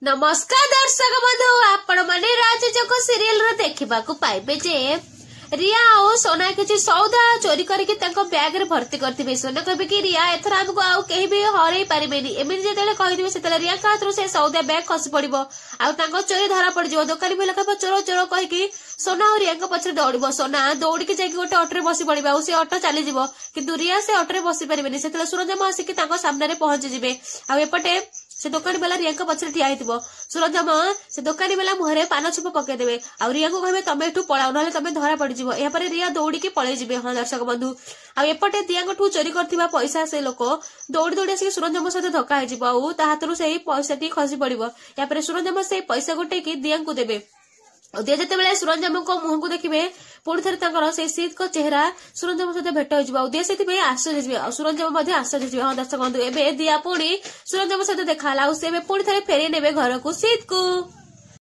नमस्कार दर्शक बंधु आपण माने राजजोग सीरियल रो देखिबा को पाइबे जे रिया और सोना किसी सौदा चोरी करके बैग रे भर्ती करथिबे। सोना कहबे कि रिया एथर हमको आउ केही भी हरै पारिबेनी। एमिन जेतेले कहिदिबे सेतेले रिया कातरु से सौदा बैग खसी पड़िबो आ तांको चोरी धरा पड़ जिवो। दुकानी बेला कहबो चोरो चोरो कहि कि सोना और रिया को पछरे दौड़िबो। सोना दौड़ी के जाके गोटे ऑटो रे बसी पड़िबो आ से ऑटो चली जिवो किंतु रिया से ऑटो रे बसी पारिबेनी। सेतेले सुरंजम आसी कि तांको सामने रे पहुंची जिवे आ एपटे से दुकानी बेला रिया पछरे ठिया हेतिबो। सुरंजम से दुकानी बेला मुहरे पान छुप पके देबे आ रिया को कहबे तमे एठू पळाओ नले तमे धरा पड़ जिवो। या पर रिया दौड़ी के पळे जिवे। हां दर्शक बंधु आ एपटे दियांगठू चोरी करथिबा पैसा से लोक दौड़ी दौड़ी आसी सुरंजम सहित धक्का हे जिवो आ ता हातरू सेही पैसा टी खसी पड़िबो। या पर सुरंजम से पैसा गोटे की दियांगु देबे। दिया जेते बेले सुरंजम को मुह को देखिबे पुणी थे से शीत को चेहरा सुरंजम सहित भेट हो दिया से आश्चर्य हो सुरंजम आश्चर्य हो। हाँ दर्शक बंधु एबे दिया पुणी सुरंजम सहित देखा से पुणी थे फेरी नेबे घर को शीत को।